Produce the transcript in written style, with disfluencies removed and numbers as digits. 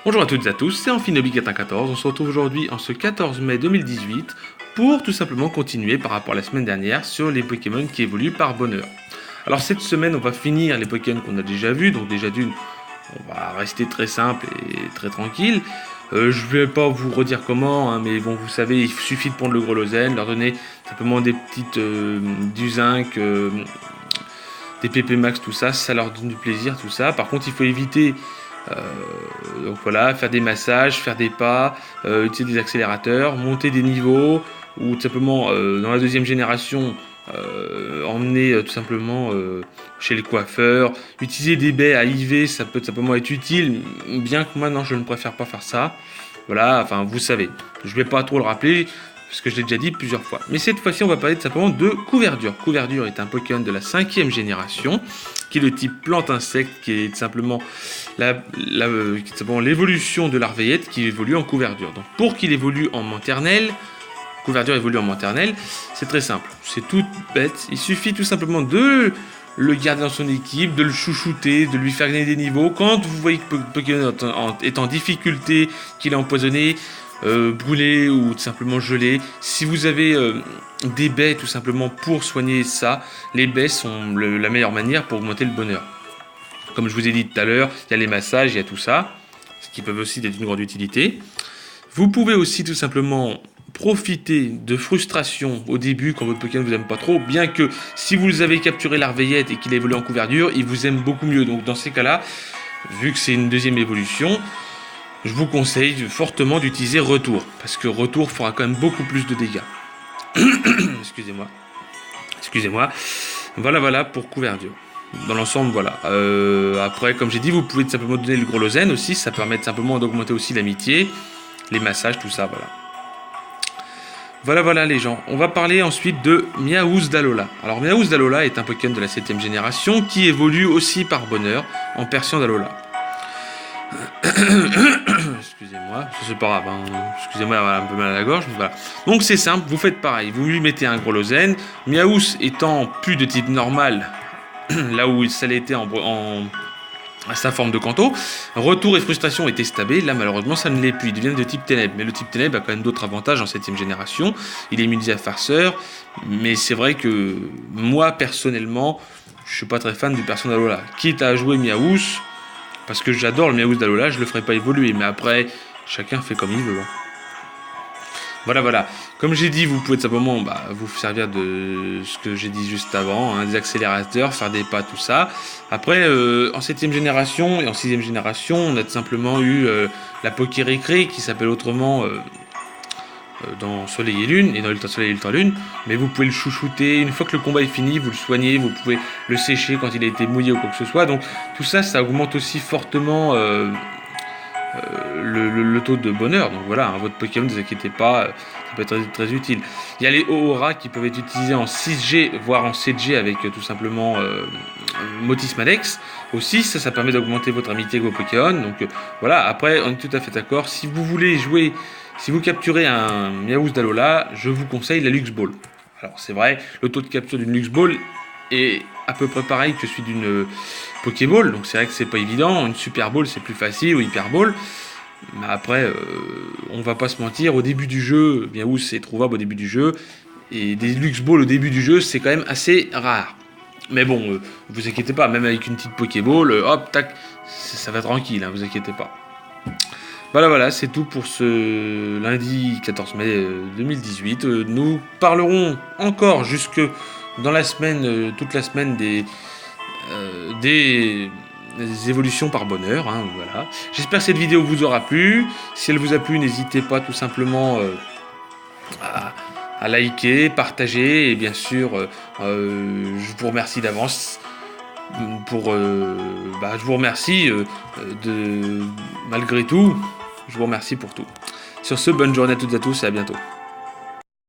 Bonjour à toutes et à tous, c'est Amphinobi14. On se retrouve aujourd'hui en ce 14 mai 2018 pour tout simplement continuer par rapport à la semaine dernière sur les Pokémon qui évoluent par bonheur. Alors cette semaine on va finir les Pokémon qu'on a déjà vus, donc déjà d'une on va rester très simple et très tranquille. Je vais pas vous redire comment, mais bon vous savez il suffit de prendre le Grelothen, leur donner simplement des petites du zinc, des PP max, tout ça, ça leur donne du plaisir tout ça. Par contre il faut éviter donc voilà, faire des massages, faire des pas, utiliser des accélérateurs, monter des niveaux, ou tout simplement dans la deuxième génération, emmener tout simplement chez les coiffeurs, utiliser des baies à IV, ça peut tout simplement être utile, bien que moi non, je ne préfère pas faire ça. Voilà, enfin vous savez, je vais pas trop le rappeler, parce que je l'ai déjà dit plusieurs fois. Mais cette fois-ci, on va parler tout simplement de Couverture. Couverture est un Pokémon de la 5e génération, qui est le type plante-insecte, qui est tout simplement l'évolution de l'Arveillette qui évolue en Couverture. Donc pour qu'il évolue en maternelle, Couverture évolue en maternelle, c'est très simple, c'est tout bête. Il suffit tout simplement de le garder dans son équipe, de le chouchouter, de lui faire gagner des niveaux. Quand vous voyez que Pokémon est en difficulté, qu'il est empoisonné, brûlé ou tout simplement gelé. Si vous avez des baies tout simplement pour soigner ça, les baies sont la meilleure manière pour augmenter le bonheur. Comme je vous ai dit tout à l'heure, il y a les massages, il y a tout ça, ce qui peuvent aussi être d'une grande utilité. Vous pouvez aussi tout simplement profiter de frustration au début quand votre Pokémon vous aime pas trop, bien que si vous avez capturé l'Arveillette et qu'il évolue en Couverture, il vous aime beaucoup mieux. Donc dans ces cas-là, vu que c'est une deuxième évolution, je vous conseille fortement d'utiliser Retour, parce que Retour fera quand même beaucoup plus de dégâts. Excusez-moi. Voilà pour Couverture. Dans l'ensemble, voilà. Après, comme j'ai dit, vous pouvez tout simplement donner le Grelothen aussi, ça permet tout simplement d'augmenter aussi l'amitié, les massages, tout ça, voilà. Voilà les gens. On va parler ensuite de Miaouz d'Alola. Alors Miaouz d'Alola est un Pokémon de la 7e génération qui évolue aussi par bonheur en Persian d'Alola. Excusez-moi, c'est pas grave, excusez-moi, un peu mal à la gorge, mais voilà. Donc c'est simple, vous faites pareil, vous lui mettez un Grelothen. Miaouz étant plus de type normal, là où ça l'était à sa forme de Kanto, Retour et Frustration étaient stabés, là malheureusement ça ne l'est plus, il devient de type Ténèbres, mais le type Ténèbres a quand même d'autres avantages en 7ème génération, il est immunisé à Farceur, mais c'est vrai que moi personnellement, je suis pas très fan du Persian d'Alola, quitte à jouer Miaouz, parce que j'adore le Miaouz d'Alola, je le ferai pas évoluer, mais après, chacun fait comme il veut. Voilà. Comme j'ai dit, vous pouvez tout simplement vous servir de ce que j'ai dit juste avant, des accélérateurs, faire des pas, tout ça. Après, en 7ème génération et en 6ème génération, on a tout simplement eu la Pokérécré, qui s'appelle autrement dans Soleil et Lune, et dans Ultra Soleil et Ultra Lune, mais vous pouvez le chouchouter, une fois que le combat est fini, vous le soignez, vous pouvez le sécher quand il a été mouillé ou quoi que ce soit, donc tout ça, ça augmente aussi fortement le taux de bonheur, donc voilà, votre Pokémon, ne vous inquiétez pas, ça peut être très, très utile. Il y a les Aura qui peuvent être utilisés en 6G, voire en 7G avec tout simplement Motis Madex, aussi, ça permet d'augmenter votre amitié avec vos Pokémon, donc voilà, après, on est tout à fait d'accord, si vous voulez jouer, si vous capturez un Miaouz d'Alola, je vous conseille la Lux Ball. Alors c'est vrai, le taux de capture d'une Lux Ball est à peu près pareil que celui d'une Pokéball, donc c'est vrai que c'est pas évident, une Super Ball c'est plus facile, ou Hyper Ball, mais après, on va pas se mentir, au début du jeu, Miaouz c'est trouvable au début du jeu, et des Lux Ball au début du jeu, c'est quand même assez rare. Mais bon, vous inquiétez pas, même avec une petite Pokéball, hop, tac, ça va tranquille, vous inquiétez pas. Voilà, c'est tout pour ce lundi 14 mai 2018. Nous parlerons encore jusque dans la semaine, toute la semaine des évolutions par bonheur. Voilà. J'espère que cette vidéo vous aura plu. Si elle vous a plu, n'hésitez pas tout simplement à liker, partager et bien sûr, je vous remercie d'avance. Je vous remercie malgré tout. Je vous remercie pour tout. Sur ce, bonne journée à toutes et à tous et à bientôt.